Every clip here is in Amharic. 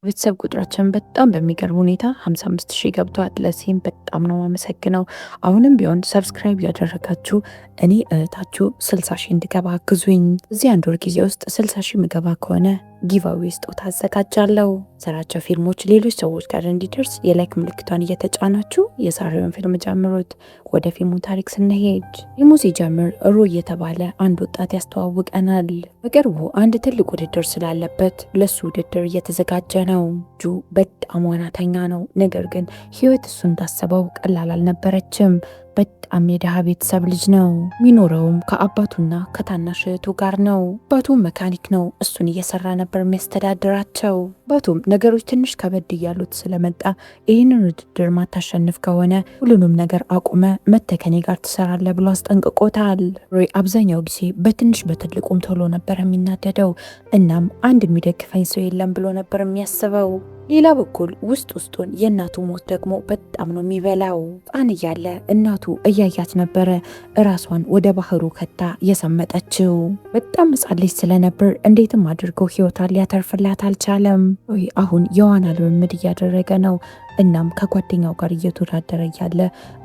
ቤተሰብ ቁጥራችን በጣም በሚገርም ሁኔታ 55,000 ገብቷል። ለዚህም በጣም ነው የማመሰግነው። አሁንም ቢሆን ሰብስክራይብ ያደረጋችሁ እኔ እህታችሁ 60,000 እንድገባ አግዙኝ። እዚህ አንድ ወር ጊዜ ውስጥ 60,000 ምገባ ከሆነ ጊቫዌ ስጦታ አዘጋጃለሁ። ሰራቸው ፊልሞች ሌሎች ሰዎች ጋር እንዲደርስ የላይክ ምልክቷን እየተጫናችሁ የዛሬውን ፊልም ጀምሩት። ወደ ፊልሙ ታሪክ ስንሄድ ፊልሙ ሲጀምር ሮይ የተባለ አንድ ወጣት ያስተዋውቀናል። በቅርቡ አንድ ትልቅ ውድድር ስላለበት ለሱ ውድድር እየተዘጋጀ ነው። ጁ በጣም ዋናተኛ ነው። ነገር ግን ህይወት እሱ እንዳሰበው ቀላል አልነበረችም። በጣም የደሃ ቤተሰብ ልጅ ነው። የሚኖረውም ከአባቱና ከታናሽ እህቱ ጋር ነው። አባቱ መካኒክ ነው። እሱን እየሰራ ነበር የሚያስተዳድራቸው። አባቱም ነገሮች ትንሽ ከበድ እያሉት ስለመጣ ይህንን ውድድር ማታሸንፍ ከሆነ ሁሉንም ነገር አቁመ መተከኔ ጋር ትሰራለ ብሎ አስጠንቅቆታል። ሮይ አብዛኛው ጊዜ በትንሽ በትልቁም ቶሎ ነበር የሚናደደው። እናም አንድ የሚደግፈኝ ሰው የለም ብሎ ነበር የሚያስበው። ሌላ በኩል ውስጡን የእናቱ ሞት ደግሞ በጣም ነው የሚበላው። ሕፃን እያለ እናቱ እያያት ነበረ እራሷን ወደ ባህሩ ከታ የሰመጠችው። በጣም ሕፃን ልጅ ስለነበር እንዴትም አድርገው ህይወቷን ሊያተርፍላት አልቻለም። አሁን የዋና ልምምድ እያደረገ ነው። እናም ከጓደኛው ጋር እየተወዳደረ ያለ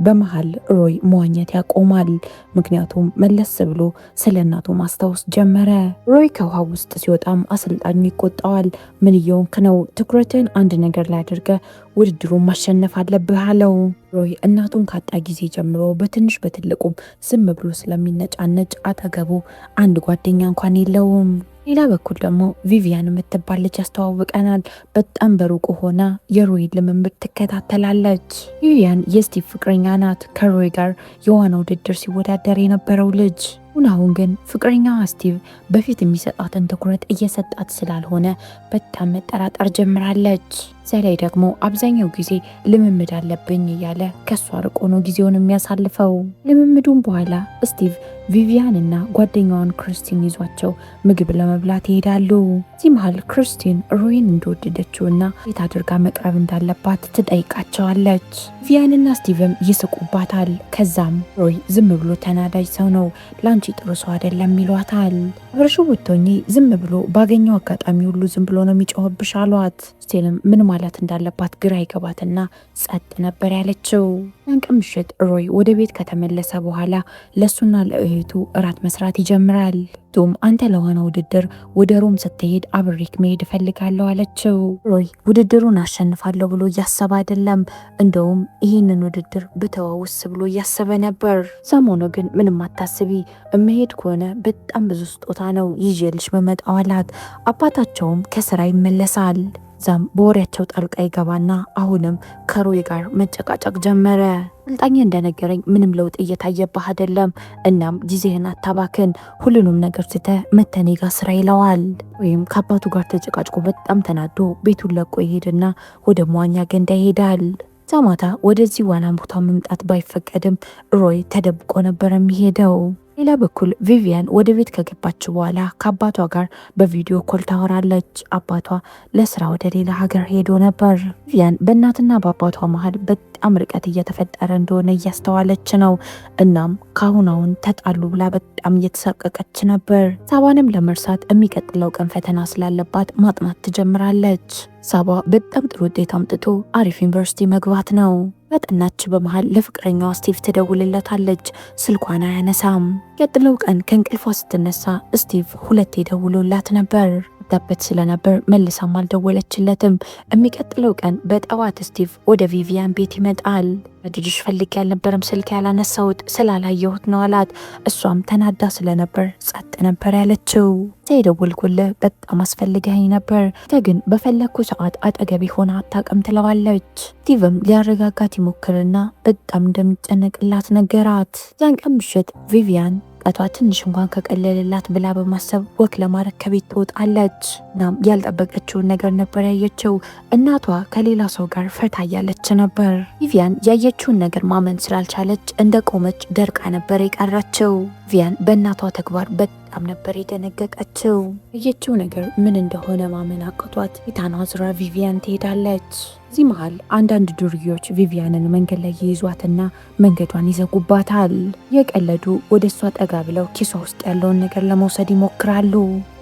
በመሃል ሮይ መዋኘት ያቆማል። ምክንያቱም መለስ ብሎ ስለ እናቱ ማስታወስ ጀመረ። ሮይ ከውሃ ውስጥ ሲወጣም አሰልጣኙ ይቆጣዋል። ምን እየሆንክ ነው? ትኩረትን አንድ ነገር ላይ አድርገ ውድድሩን ማሸነፍ አለብህ አለው። ሮይ እናቱን ካጣ ጊዜ ጀምሮ በትንሽ በትልቁም ዝም ብሎ ስለሚነጫነጭ አጠገቡ አንድ ጓደኛ እንኳን የለውም። ሌላ በኩል ደግሞ ቪቪያን የምትባል ልጅ ያስተዋውቀናል። በጣም በሩቁ ሆና የሮይ ልምምድ ትከታተላለች። ቪቪያን የስቲቭ ፍቅረኛ ናት። ከሮይ ጋር የዋና ውድድር ሲወዳደር የነበረው ልጅ። አሁን ግን ፍቅረኛዋ ስቲቭ በፊት የሚሰጣትን ትኩረት እየሰጣት ስላልሆነ በጣም መጠራጠር ጀምራለች። ላይ ደግሞ አብዛኛው ጊዜ ልምምድ አለብኝ እያለ ከሷ ርቆ ነው ጊዜውን የሚያሳልፈው። ልምምዱን በኋላ ስቲቭ ቪቪያን እና ጓደኛዋን ክርስቲን ይዟቸው ምግብ ለመብላት ይሄዳሉ። እዚህ መሃል ክርስቲን ሮይን እንደወደደችውና የት አድርጋ መቅረብ እንዳለባት ትጠይቃቸዋለች። ቪቪያንና ስቲቭም ይስቁባታል። ከዛም ሮይ ዝም ብሎ ተናዳጅ ሰው ነው፣ ላንቺ ጥሩ ሰው አይደለም ይሏታል። አብረሹ ብትሆኚ ዝም ብሎ ባገኘው አጋጣሚ ሁሉ ዝም ብሎ ነው የሚጮህብሽ አሏት። ስቲልም ምን ማለት እንዳለባት ግራ ይገባትና ጸጥ ነበር ያለችው። አንቀ ምሽት ሮይ ወደ ቤት ከተመለሰ በኋላ ለሱና ለእህቱ እራት መስራት ይጀምራል። ቶም አንተ ለሆነ ውድድር ወደ ሮም ስትሄድ አብሬክ መሄድ እፈልጋለሁ አለችው። ሮይ ውድድሩን አሸንፋለሁ ብሎ እያሰበ አይደለም። እንደውም ይህንን ውድድር ብተዋውስ ብሎ እያሰበ ነበር። ሰሞኑ ግን ምንም አታስቢ፣ እመሄድ ከሆነ በጣም ብዙ ስጦታ ነው ይዤልሽ በመጣው አላት። አባታቸውም ከስራ ይመለሳል። ዛም በወሬያቸው ጣልቃ ይገባና አሁንም ከሮይ ጋር መጨቃጨቅ ጀመረ። አሰልጣኝ እንደነገረኝ ምንም ለውጥ እየታየብህ አይደለም። እናም ጊዜህን አታባክን፣ ሁሉንም ነገር ትተህ መተኔ ጋር ስራ ይለዋል። ወይም ከአባቱ ጋር ተጨቃጭቆ በጣም ተናዶ ቤቱን ለቆ ይሄድና ወደ መዋኛ ገንዳ ይሄዳል። ዛማታ ወደዚህ ዋና ቦታ መምጣት ባይፈቀድም ሮይ ተደብቆ ነበር የሚሄደው። ሌላ በኩል ቪቪያን ወደ ቤት ከገባች በኋላ ከአባቷ ጋር በቪዲዮ ኮል ታወራለች። አባቷ ለስራ ወደ ሌላ ሀገር ሄዶ ነበር። ቪቪያን በእናትና በአባቷ መሀል በጣም ርቀት እየተፈጠረ እንደሆነ እያስተዋለች ነው። እናም ካሁን ተጣሉ ብላ በጣም እየተሰቀቀች ነበር። ሳባንም ለመርሳት የሚቀጥለው ቀን ፈተና ስላለባት ማጥናት ትጀምራለች። ሳባ በጣም ጥሩ ውጤት አምጥቶ አሪፍ ዩኒቨርሲቲ መግባት ነው። በጠናች በመሃል ለፍቅረኛዋ ስቲቭ ትደውልለታለች። ስልኳን አያነሳም። ቀጥለው ቀን ከእንቅልፏ ስትነሳ ስቲቭ ሁለቴ ደውሎላት ነበር። ዳበት ስለነበር መልሳም አልደወለችለትም። የሚቀጥለው ቀን በጠዋት ስቲቭ ወደ ቪቪያን ቤት ይመጣል። ልጅሽ ፈልጌ ያልነበረም ስልክ ያላነሳሁት ስላላየሁት ነው አላት። እሷም ተናዳ ስለነበር ጸጥ ነበር ያለችው። የደወልኩልህ በጣም አስፈልገኝ ነበር፣ ግን በፈለግኩ ሰዓት አጠገቤ ሆና አታውቅም ትለዋለች። ስቲቭም ሊያረጋጋት ይሞክርና በጣም እንደሚጨነቅላት ነገራት። ያን ቀን ምሽት ቪቪያን ቀቷ ትንሽ እንኳን ከቀለልላት ብላ በማሰብ ወክ ለማድረግ ከቤት ትወጣለች። እናም ያልጠበቀችውን ነገር ነበር ያየችው። እናቷ ከሌላ ሰው ጋር ፈታ እያለች ነበር። ቪቪያን ያየችውን ነገር ማመን ስላልቻለች እንደ ቆመች ደርቃ ነበር የቀረችው። ቪቪያን በእናቷ ተግባር በጣም ነበር የደነገጠችው። ያየችው ነገር ምን እንደሆነ ማመን አቅቷት ፊቷን አዙራ ቪቪያን ትሄዳለች። እዚህ መሃል አንዳንድ ዱርዬዎች ቪቪያንን መንገድ ላይ ይይዟትና መንገዷን ይዘጉባታል። የቀለዱ ወደ እሷ ጠጋ ብለው ኪሷ ውስጥ ያለውን ነገር ለመውሰድ ይሞክራሉ።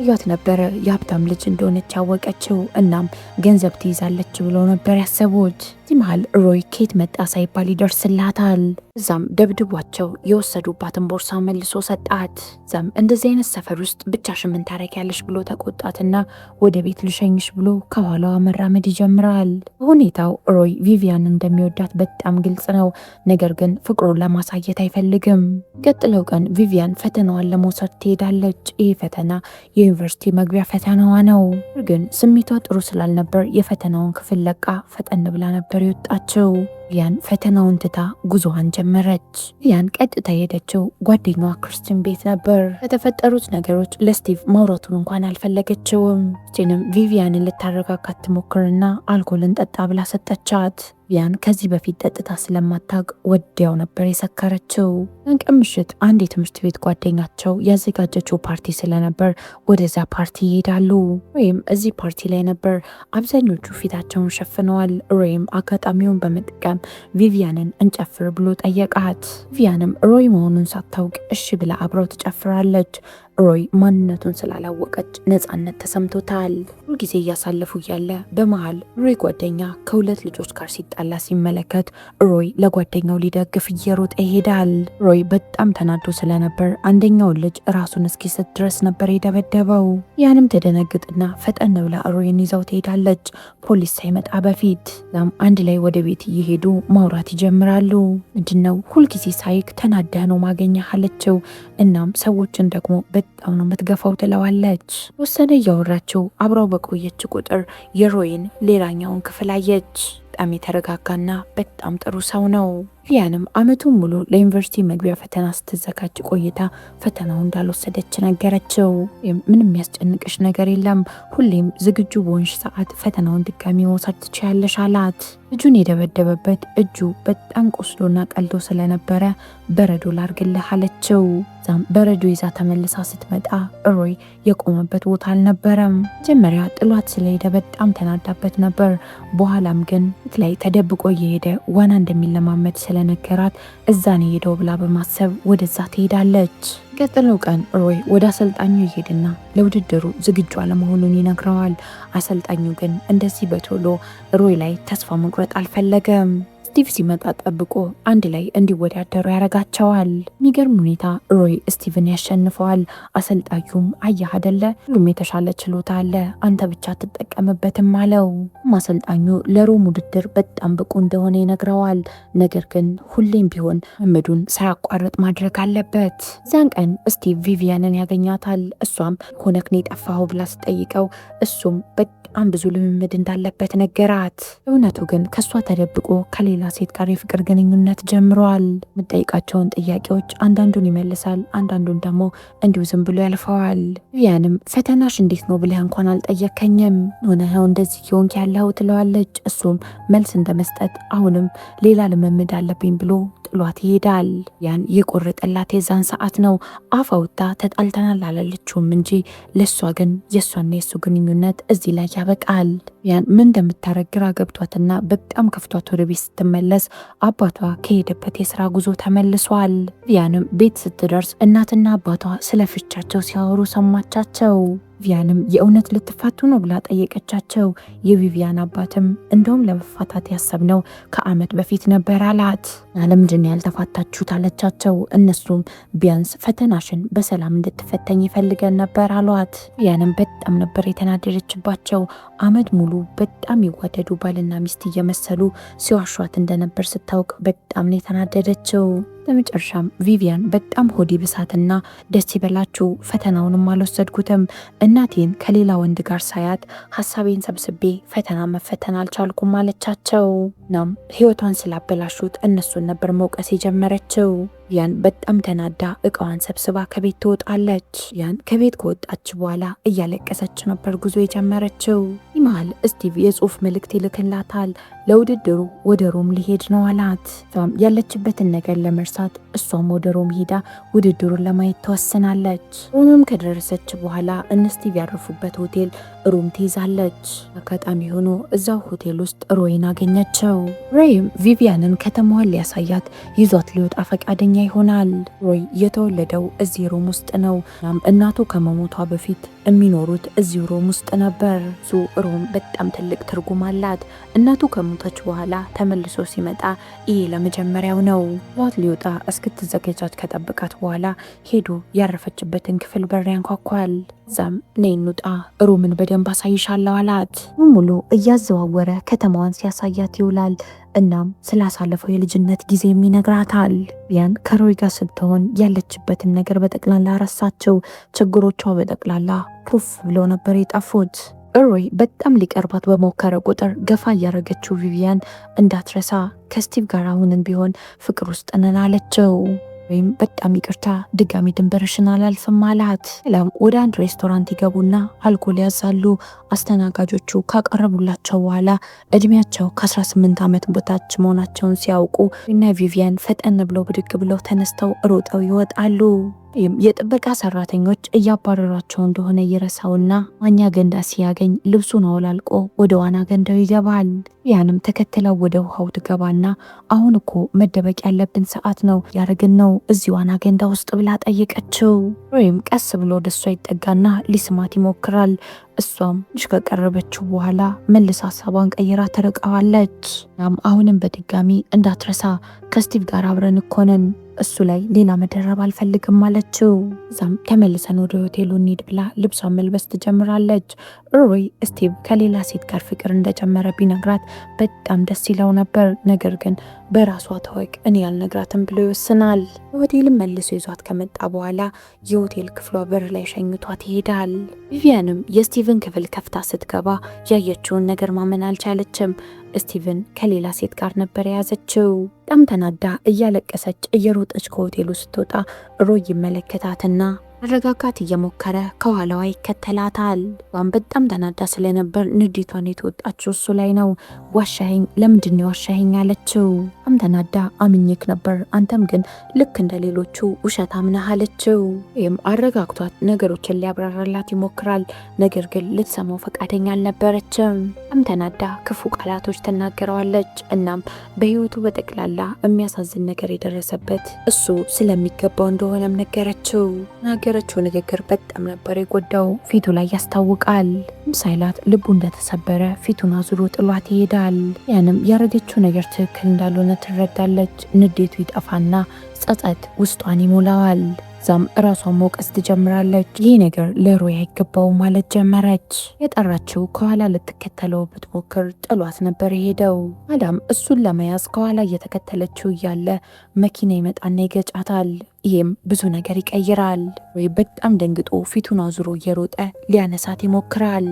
እያት ነበረ የሀብታም ልጅ እንደሆነች ያወቀችው። እናም ገንዘብ ትይዛለች ብሎ ነበር ያሰቡት። እዚህ መሃል ሮይ ኬት መጣ ሳይባል ይደርስላታል። እዛም ደብድቧቸው የወሰዱባትን ቦርሳ መልሶ ሰጣት። እዛም እንደዚህ አይነት ሰፈር ውስጥ ብቻሽን ምን ታረጊያለሽ ብሎ ተቆጣትና ወደ ቤት ልሸኝሽ ብሎ ከኋላዋ መራመድ ይጀምራል። ሁኔታው ሮይ ቪቪያን እንደሚወዳት በጣም ግልጽ ነው። ነገር ግን ፍቅሩን ለማሳየት አይፈልግም። ቀጥለው ቀን ቪቪያን ፈተናዋን ለመውሰድ ትሄዳለች። ይህ ፈተና የዩኒቨርሲቲ መግቢያ ፈተናዋ ነው። ግን ስሜቷ ጥሩ ስላልነበር የፈተናውን ክፍል ለቃ ፈጠን ብላ ነበር የወጣችው። ቪቪያን ፈተናውን ትታ ጉዞዋን ጀመረች። ቪቪያን ቀጥታ የሄደችው ጓደኛዋ ክርስቲን ቤት ነበር። የተፈጠሩት ነገሮች ለስቲቭ ማውራቱን እንኳን አልፈለገችውም። ክርስቲንም ቪቪያንን ልታረጋጋት ትሞክርና አልኮልን ጠጣ ብላ ሰጠቻት። ቪቪያን ከዚህ በፊት ጠጥታ ስለማታውቅ ወዲያው ነበር የሰከረችው። ቀን ምሽት አንድ የትምህርት ቤት ጓደኛቸው ያዘጋጀችው ፓርቲ ስለነበር ወደዛ ፓርቲ ይሄዳሉ። ሮይም እዚህ ፓርቲ ላይ ነበር። አብዛኞቹ ፊታቸውን ሸፍነዋል። ሮይም አጋጣሚውን በመጠቀም ቪቪያንን እንጨፍር ብሎ ጠየቃት። ቪቪያንም ሮይ መሆኑን ሳታውቅ እሺ ብላ አብረው ትጨፍራለች። ሮይ ማንነቱን ስላላወቀች ነፃነት ተሰምቶታል። ሁልጊዜ እያሳለፉ እያለ በመሃል ሮይ ጓደኛ ከሁለት ልጆች ጋር ሲጣላ ሲመለከት ሮይ ለጓደኛው ሊደግፍ እየሮጠ ይሄዳል። ሮይ በጣም ተናዶ ስለነበር አንደኛውን ልጅ ራሱን እስኪስት ድረስ ነበር የደበደበው። ያንም ተደነግጥና ፈጠን ብላ ሮይን ይዛው ትሄዳለች ፖሊስ ሳይመጣ በፊት። ዛም አንድ ላይ ወደ ቤት እየሄዱ ማውራት ይጀምራሉ። ምንድነው ሁልጊዜ ሳይክ ተናደህ ነው ማገኘህ አለችው። እናም ሰዎችን ደግሞ በጣም ነው የምትገፋው ትለዋለች። ወሰነ እያወራችው አብራው በቆየች ቁጥር የሮይን ሌላኛውን ክፍል አየች። በጣም የተረጋጋና በጣም ጥሩ ሰው ነው። ቪቪያንም አመቱን ሙሉ ለዩኒቨርሲቲ መግቢያ ፈተና ስትዘጋጅ ቆይታ ፈተናው እንዳልወሰደች ነገረችው። ምንም የሚያስጨንቅሽ ነገር የለም፣ ሁሌም ዝግጁ በሆንሽ ሰዓት ፈተናውን ድጋሚ መውሰድ ትችያለሽ አላት። እጁን የደበደበበት እጁ በጣም ቆስሎና ቀልቶ ስለነበረ በረዶ ላርግልህ አለችው። ዛም በረዶ ይዛ ተመልሳ ስትመጣ ሮይ የቆመበት ቦታ አልነበረም። መጀመሪያ ጥሏት ስለሄደ በጣም ተናዳበት ነበር። በኋላም ግን ፊት ላይ ተደብቆ እየሄደ ዋና እንደሚለማመድ ስለነገራት እዛን ሄደው ብላ በማሰብ ወደዛ ትሄዳለች። ቀጥለው ቀን ሮይ ወደ አሰልጣኙ ይሄድና ለውድድሩ ዝግጁ አለመሆኑን ይነግረዋል። አሰልጣኙ ግን እንደዚህ በቶሎ ሮይ ላይ ተስፋ መቁረጥ አልፈለገም። ስቲቭ ሲመጣ ጠብቆ አንድ ላይ እንዲወዳደሩ ያረጋቸዋል። የሚገርም ሁኔታ ሮይ ስቲቭን ያሸንፈዋል። አሰልጣኙም አየህ አይደለ ሁሉም የተሻለ ችሎታ አለ፣ አንተ ብቻ ትጠቀምበትም አለው። አሰልጣኙ ለሮም ውድድር በጣም ብቁ እንደሆነ ይነግረዋል። ነገር ግን ሁሌም ቢሆን ልምዱን ሳያቋርጥ ማድረግ አለበት። ዛን ቀን ስቲቭ ቪቪያንን ያገኛታል። እሷም ሆነክን የጠፋኸው ብላ ስጠይቀው እሱም በጣም ብዙ ልምምድ እንዳለበት ነገራት። እውነቱ ግን ከሷ ተደብቆ ከሌላ ሴት ጋር የፍቅር ግንኙነት ጀምሯል። የምጠይቃቸውን ጥያቄዎች አንዳንዱን ይመልሳል፣ አንዳንዱን ደግሞ እንዲሁ ዝም ብሎ ያልፈዋል። ቪቪያንም ፈተናሽ እንዴት ነው ብለህ እንኳን አልጠየከኝም፣ ሆነኸው እንደዚህ ሆንክ ያለው ትለዋለች። እሱም መልስ እንደመስጠት አሁንም ሌላ ልምምድ አለብኝ ብሎ ጥሏት ይሄዳል። ያን የቆረጠላት የዛን ሰዓት ነው። አፍ አውጥታ ተጣልተናል አላለችውም እንጂ ለሷ ግን የሷና የሱ ግንኙነት እዚህ ላይ ያበቃል። ያን ምን እንደምታረግ ግራ ገብቷትና በጣም ከፍቷት ወደ ቤት ስትመለስ አባቷ ከሄደበት የስራ ጉዞ ተመልሷል። ቪያንም ቤት ስትደርስ እናትና አባቷ ስለ ፍቻቸው ሲያወሩ ሰማቻቸው። ቪቪያንም የእውነት ልትፋቱ ነው ብላ ጠየቀቻቸው። የቪቪያን አባትም እንደውም ለመፋታት ያሰብነው ከአመት በፊት ነበር አላት። ለምንድን ያልተፋታችሁት አለቻቸው። እነሱም ቢያንስ ፈተናሽን በሰላም እንድትፈተኝ ይፈልገን ነበር አሏት። ቪቪያንም በጣም ነበር የተናደደችባቸው። አመት ሙሉ በጣም ይዋደዱ ባልና ሚስት እየመሰሉ ሲዋሿት እንደነበር ስታውቅ በጣም ነው የተናደደችው። በመጨረሻም ቪቪያን በጣም ሆዲ ብሳትና ደስ ይበላችሁ ፈተናውንም አልወሰድኩትም፣ እናቴን ከሌላ ወንድ ጋር ሳያት ሀሳቤን ሰብስቤ ፈተና መፈተን አልቻልኩም አለቻቸው። እናም ህይወቷን ስላበላሹት እነሱን ነበር መውቀስ የጀመረችው። ቪቪያን በጣም ተናዳ እቃዋን ሰብስባ ከቤት ትወጣለች። ያን ከቤት ከወጣች በኋላ እያለቀሰች ነበር ጉዞ የጀመረችው። ይመሃል ስቲቭ የጽሁፍ መልእክት ይልክላታል። ለውድድሩ ወደ ሮም ሊሄድ ነው አላት። ያለችበትን ነገር ለመርሳት እሷም ወደ ሮም ሄዳ ውድድሩን ለማየት ተወስናለች። ሮምም ከደረሰች በኋላ እነ ስቲቭ ያረፉበት ሆቴል ሩም ትይዛለች። አጋጣሚ ሆኖ እዛው ሆቴል ውስጥ ሮይን አገኘችው። ሮይም ቪቪያንን ከተማዋን ሊያሳያት ይዟት ሊወጣ ፈቃደኛ ይሆናል። ሮይ የተወለደው እዚህ ሮም ውስጥ ነው። እናቱ ከመሞቷ በፊት የሚኖሩት እዚሁ ሮም ውስጥ ነበር። ሮም በጣም ትልቅ ትርጉም አላት። እናቱ ከሞተች በኋላ ተመልሶ ሲመጣ ይሄ ለመጀመሪያው ነው። ዟት ሊወጣ እስክትዘገጃት ከጠበቃት በኋላ ሄዶ ያረፈችበትን ክፍል በር ያንኳኳል። እዛም ነይ እንውጣ፣ ሮምን በደንብ አሳይሻለሁ አላት። ሙሉ እያዘዋወረ ከተማዋን ሲያሳያት ይውላል። እናም ስላሳለፈው የልጅነት ጊዜ ይነግራታል። ቪቪያን ከሮይ ጋር ስትሆን ያለችበትን ነገር በጠቅላላ ረሳቸው። ችግሮቿ በጠቅላላ ፑፍ ብለው ነበር የጠፉት። ሮይ በጣም ሊቀርባት በሞከረ ቁጥር ገፋ እያደረገችው ቪቪያን እንዳትረሳ ከስቲቭ ጋር አሁንም ቢሆን ፍቅር ውስጥ ነን አለችው። ወይም በጣም ይቅርታ ድጋሚ ድንበርሽን አላልፍም አላት። ለም ወደ አንድ ሬስቶራንት ይገቡና አልኮል ያዛሉ። አስተናጋጆቹ ካቀረቡላቸው በኋላ እድሜያቸው ከ18 ዓመት በታች መሆናቸውን ሲያውቁ እና ቪቪያን ፈጠን ብለው ብድግ ብለው ተነስተው ሮጠው ይወጣሉ። የጥበቃ ሰራተኞች እያባረሯቸው እንደሆነ ይረሳውና ዋኛ ገንዳ ሲያገኝ ልብሱን አውላልቆ ወደ ዋና ገንዳው ይገባል። ያንም ተከትለው ወደ ውሃው ትገባና አሁን እኮ መደበቅ ያለብን ሰዓት ነው ያደረግን ነው እዚህ ዋና ገንዳ ውስጥ ብላ ጠየቀችው። ወይም ቀስ ብሎ ወደሷ ይጠጋና ሊስማት ይሞክራል። እሷም ትንሽ ከቀረበችው በኋላ መልስ ሀሳቧን ቀይራ ትርቀዋለች። አሁንም በድጋሚ እንዳትረሳ ከስቲቭ ጋር አብረን እኮ ነን፣ እሱ ላይ ሌላ መደረብ አልፈልግም አለችው። እዛም ተመልሰን ወደ ሆቴሉ እንሂድ ብላ ልብሷን መልበስ ትጀምራለች። ሮይ ስቲቭ ከሌላ ሴት ጋር ፍቅር እንደጀመረ ቢነግራት በጣም ደስ ይለው ነበር። ነገር ግን በራሷ ተወቅ እኔ ያልነግራትም ብሎ ይወስናል። ሆቴልም መልሶ ይዟት ከመጣ በኋላ የሆቴል ክፍሏ በር ላይ ሸኝቷት ይሄዳል። ቪቪያንም የስቲቭን ክፍል ከፍታ ስትገባ ያየችውን ነገር ማመን አልቻለችም። ስቲቭን ከሌላ ሴት ጋር ነበር የያዘችው። በጣም ተናዳ እያለቀሰች እየሮጠች ከሆቴሉ ስትወጣ ሮይ ይመለከታትና አረጋጋት እየሞከረ ከኋላዋ ይከተላታል። በጣም ተናዳ ስለነበር ንዴቷን የተወጣችው እሱ ላይ ነው። ዋሻኸኝ፣ ለምንድን ነው ዋሻኸኝ አለችው። በጣም ተናዳ አምኜክ ነበር፣ አንተም ግን ልክ እንደ ሌሎቹ ውሸታም ነህ አለችው። ይህም አረጋግቷት ነገሮችን ሊያብራራላት ይሞክራል። ነገር ግን ልትሰማው ፈቃደኛ አልነበረችም። በጣም ተናዳ ክፉ ቃላቶች ትናገረዋለች። እናም በህይወቱ በጠቅላላ የሚያሳዝን ነገር የደረሰበት እሱ ስለሚገባው እንደሆነም ነገረችው። የነገረችው ንግግር በጣም ነበር የጎዳው። ፊቱ ላይ ያስታውቃል። ሳይላት ልቡ እንደተሰበረ ፊቱን አዙሮ ጥሏት ይሄዳል። ያንም ያረገችው ነገር ትክክል እንዳልሆነ ትረዳለች። ንዴቱ ይጠፋና ጸጸት ውስጧን ይሞላዋል። ዛም ራሷን መውቀስ ትጀምራለች። ይህ ነገር ለሮይ አይገባው ማለት ጀመረች። የጠራችው ከኋላ ልትከተለው ብትሞክር ጥሏት ነበር የሄደው። አዳም እሱን ለመያዝ ከኋላ እየተከተለችው እያለ መኪና ይመጣና ይገጫታል። ይህም ብዙ ነገር ይቀይራል። ሮይ በጣም ደንግጦ ፊቱን አዙሮ እየሮጠ ሊያነሳት ይሞክራል።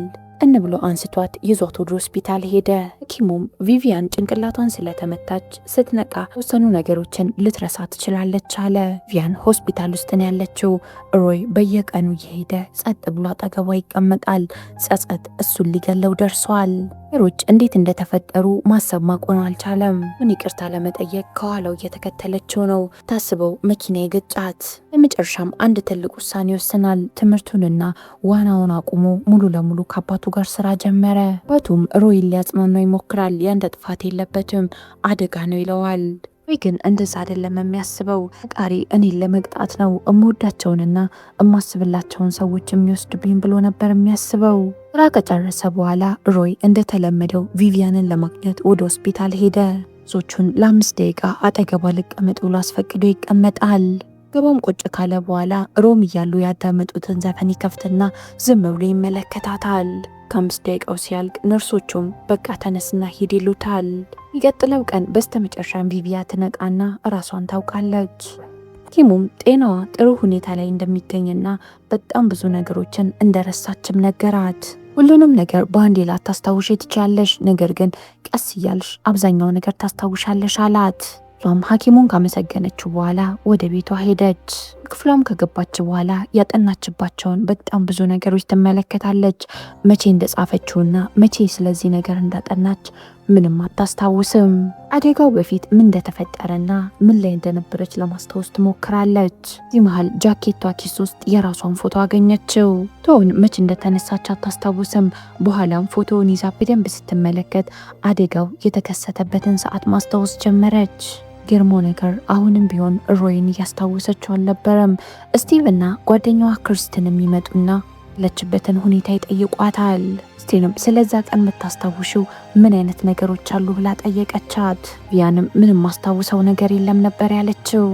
ብሎ አንስቷት ይዟት ወደ ሆስፒታል ሄደ። ሐኪሙም ቪቪያን ጭንቅላቷን ስለተመታች ስትነቃ የተወሰኑ ነገሮችን ልትረሳ ትችላለች አለ። ቪቪያን ሆስፒታል ውስጥ ነው ያለችው። ሮይ በየቀኑ እየሄደ ጸጥ ብሎ አጠገቧ ይቀመጣል። ጸጸት እሱን ሊገለው ደርሷል። ሮች እንዴት እንደተፈጠሩ ማሰብ ማቆም አልቻለም። ምን ይቅርታ ለመጠየቅ ከኋላው እየተከተለችው ነው። ታስበው መኪና የገጫት። በመጨረሻም አንድ ትልቅ ውሳኔ ይወስናል። ትምህርቱንና ዋናውን አቁሞ ሙሉ ለሙሉ ከአባቱ ጋር ስራ ጀመረ። አባቱም ሮይን ሊያጽናናው ይሞክራል። ያንተ ጥፋት የለበትም አደጋ ነው ይለዋል። ወይ ግን እንደዛ አይደለም የሚያስበው። ፈጣሪ እኔን ለመቅጣት ነው እምወዳቸውንና እማስብላቸውን ሰዎች የሚወስድብኝ ብሎ ነበር የሚያስበው። ስራ ከጨረሰ በኋላ ሮይ እንደተለመደው ቪቪያንን ለማግኘት ወደ ሆስፒታል ሄደ። ዞቹን ለ5 ደቂቃ አጠገቧ ልቀመጥ ብሎ አስፈቅዶ ይቀመጣል። ገባም ቁጭ ካለ በኋላ ሮም እያሉ ያዳመጡትን ዘፈን ይከፍትና ዝም ብሎ ይመለከታታል። ከ5 ደቂቃው ሲያልቅ ነርሶቹም በቃ ተነስና ሂድ ይሉታል። ይቀጥለው ቀን በስተመጨረሻም ቪቪያ ትነቃና ራሷን ታውቃለች። ሐኪሙም ጤናዋ ጥሩ ሁኔታ ላይ እንደሚገኝና በጣም ብዙ ነገሮችን እንደረሳችም ነገራት። ሁሉንም ነገር በአንዴ ላታስታውሽ ትችያለሽ፣ ነገር ግን ቀስ እያልሽ አብዛኛው ነገር ታስታውሻለሽ አላት። እሷም ሐኪሙን ካመሰገነችው በኋላ ወደ ቤቷ ሄደች። ክፍሏም ከገባች በኋላ ያጠናችባቸውን በጣም ብዙ ነገሮች ትመለከታለች። መቼ እንደጻፈችውና መቼ ስለዚህ ነገር እንዳጠናች ምንም አታስታውስም። አደጋው በፊት ምን እንደተፈጠረና ምን ላይ እንደነበረች ለማስታወስ ትሞክራለች። እዚህ መሃል ጃኬቷ ኪስ ውስጥ የራሷን ፎቶ አገኘችው። ፎቶውን መቼ እንደተነሳች አታስታውስም። በኋላም ፎቶውን ይዛ በደንብ ስትመለከት አደጋው የተከሰተበትን ሰዓት ማስታወስ ጀመረች። ገርሞ ነገር አሁንም ቢሆን ሮይን እያስታወሰችው አልነበረም። ስቲቭ እና ጓደኛዋ ክርስትን የሚመጡና ያለችበትን ሁኔታ ይጠይቋታል። ስቲቭም ስለዛ ቀን የምታስታውሽው ምን አይነት ነገሮች አሉ ብላ ጠየቀቻት። ቪያንም ምንም ማስታውሰው ነገር የለም ነበር ያለችው።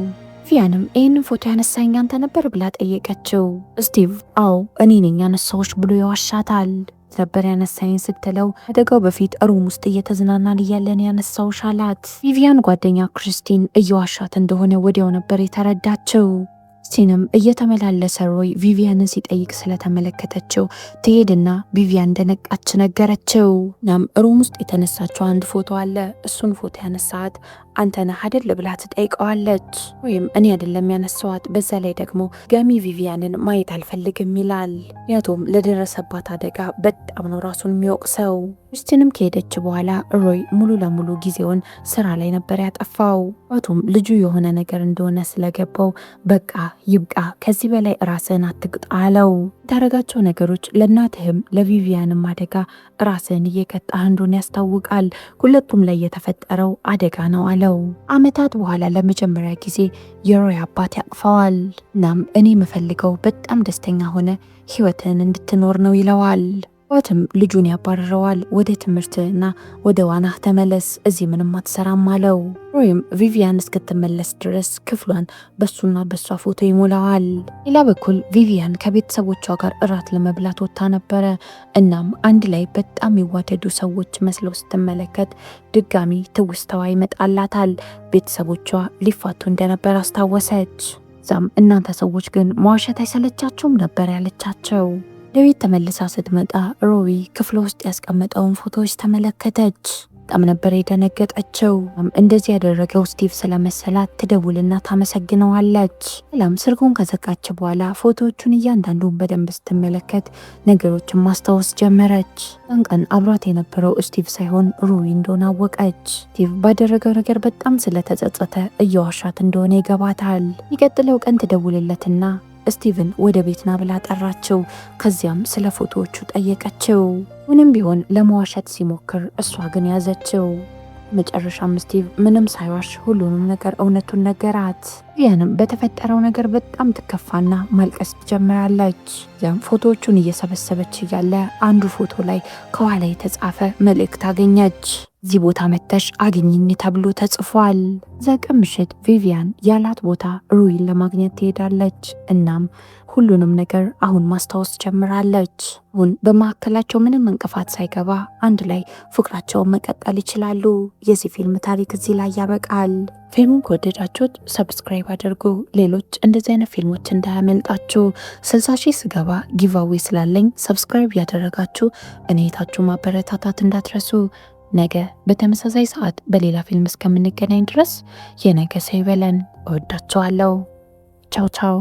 ቪያንም ይህንን ፎቶ ያነሳኝ አንተ ነበር ብላ ጠየቀችው። ስቲቭ አዎ እኔ ነኝ ያነሳዎች ብሎ ይዋሻታል። ነበር ያነሳኝ ስትለው አደጋው በፊት ሩም ውስጥ እየተዝናናን እያለን ያነሳውሽ አላት። ቪቪያን ጓደኛ ክርስቲን እየዋሻት እንደሆነ ወዲያው ነበር የተረዳችው። ክርስቲንም እየተመላለሰ ሮይ ቪቪያንን ሲጠይቅ ስለተመለከተችው ትሄድና ቪቪያን እንደነቃች ነገረችው። እናም ሩም ውስጥ የተነሳችው አንድ ፎቶ አለ። እሱን ፎቶ ያነሳት አንተ ነህ አይደል ብላ ትጠይቀዋለች። ወይም እኔ አይደለም ያነሳዋት፣ በዛ ላይ ደግሞ ጋሚ ቪቪያንን ማየት አልፈልግም ይላል። ምክንያቱም ለደረሰባት አደጋ በጣም ነው ራሱን የሚወቅሰው። ክርስቲንም ከሄደች በኋላ ሮይ ሙሉ ለሙሉ ጊዜውን ስራ ላይ ነበር ያጠፋው። አቱም ልጁ የሆነ ነገር እንደሆነ ስለገባው በቃ ይብቃ፣ ከዚህ በላይ ራስህን አትቅጣ አለው። የምታደርጋቸው ነገሮች ለእናትህም ለቪቪያንም አደጋ ራስህን እየቀጣህ እንደሆነ ያስታውቃል። ሁለቱም ላይ የተፈጠረው አደጋ ነው አለው። አመታት በኋላ ለመጀመሪያ ጊዜ የሮይ አባት ያቅፈዋል። እናም እኔ የምፈልገው በጣም ደስተኛ ሆነ ህይወትን እንድትኖር ነው ይለዋል። አባትም ልጁን ያባረረዋል። ወደ ትምህርትና ወደ ዋናህ ተመለስ፣ እዚህ ምንም አትሰራም አለው። ሮይም ቪቪያን እስክትመለስ ድረስ ክፍሏን በሱና በሷ ፎቶ ይሞላዋል። ሌላ በኩል ቪቪያን ከቤተሰቦቿ ጋር እራት ለመብላት ወጥታ ነበረ። እናም አንድ ላይ በጣም የሚዋደዱ ሰዎች መስለው ስትመለከት ድጋሚ ትውስተዋ ይመጣላታል። ቤተሰቦቿ ሊፋቱ እንደነበር አስታወሰች። ዛም እናንተ ሰዎች ግን መዋሸት አይሰለቻችሁም ነበር ያለቻቸው። ለቤት ተመልሳ ስትመጣ ሮቢ ክፍሏ ውስጥ ያስቀመጠውን ፎቶዎች ተመለከተች። በጣም ነበር የደነገጠችው። እንደዚህ ያደረገው ስቲቭ ስለመሰላት ትደውልና ታመሰግነዋለች። ሌላም ስልኩን ከዘጋች በኋላ ፎቶዎቹን እያንዳንዱን በደንብ ስትመለከት ነገሮችን ማስታወስ ጀመረች። ያን ቀን አብሯት የነበረው ስቲቭ ሳይሆን ሮቢ እንደሆነ አወቀች። ስቲቭ ባደረገው ነገር በጣም ስለተጸጸተ እየዋሻት እንደሆነ ይገባታል። የሚቀጥለው ቀን ትደውልለትና ስቲቭን ወደ ቤት ና ብላ ጠራችው። ከዚያም ስለ ፎቶዎቹ ጠየቀችው። ምንም ቢሆን ለመዋሸት ሲሞክር እሷ ግን ያዘችው። መጨረሻም ስቲቭ ምንም ሳይዋሽ ሁሉንም ነገር እውነቱን ነገራት። ቪቪያንም በተፈጠረው ነገር በጣም ትከፋና ማልቀስ ትጀምራለች። ያም ፎቶዎቹን እየሰበሰበች እያለ አንዱ ፎቶ ላይ ከኋላ የተጻፈ መልእክት አገኘች። እዚህ ቦታ መተሽ አግኝኝ ተብሎ ተጽፏል። ዘቀም ምሽት ቪቪያን ያላት ቦታ ሩይን ለማግኘት ትሄዳለች። እናም ሁሉንም ነገር አሁን ማስታወስ ጀምራለች። አሁን በመካከላቸው ምንም እንቅፋት ሳይገባ አንድ ላይ ፍቅራቸውን መቀጠል ይችላሉ። የዚህ ፊልም ታሪክ እዚህ ላይ ያበቃል። ፊልሙን ከወደዳችሁት ሰብስክራይብ አድርጉ። ሌሎች እንደዚህ አይነት ፊልሞች እንዳያመልጣችሁ። 60 ሺህ ስገባ ጊቫዌ ስላለኝ ሰብስክራይብ ያደረጋችሁ እኔ የታችሁ ማበረታታት እንዳትረሱ። ነገ በተመሳሳይ ሰዓት በሌላ ፊልም እስከምንገናኝ ድረስ የነገ ሰው ይበለን። እወዳችኋለሁ። ቻው ቻው።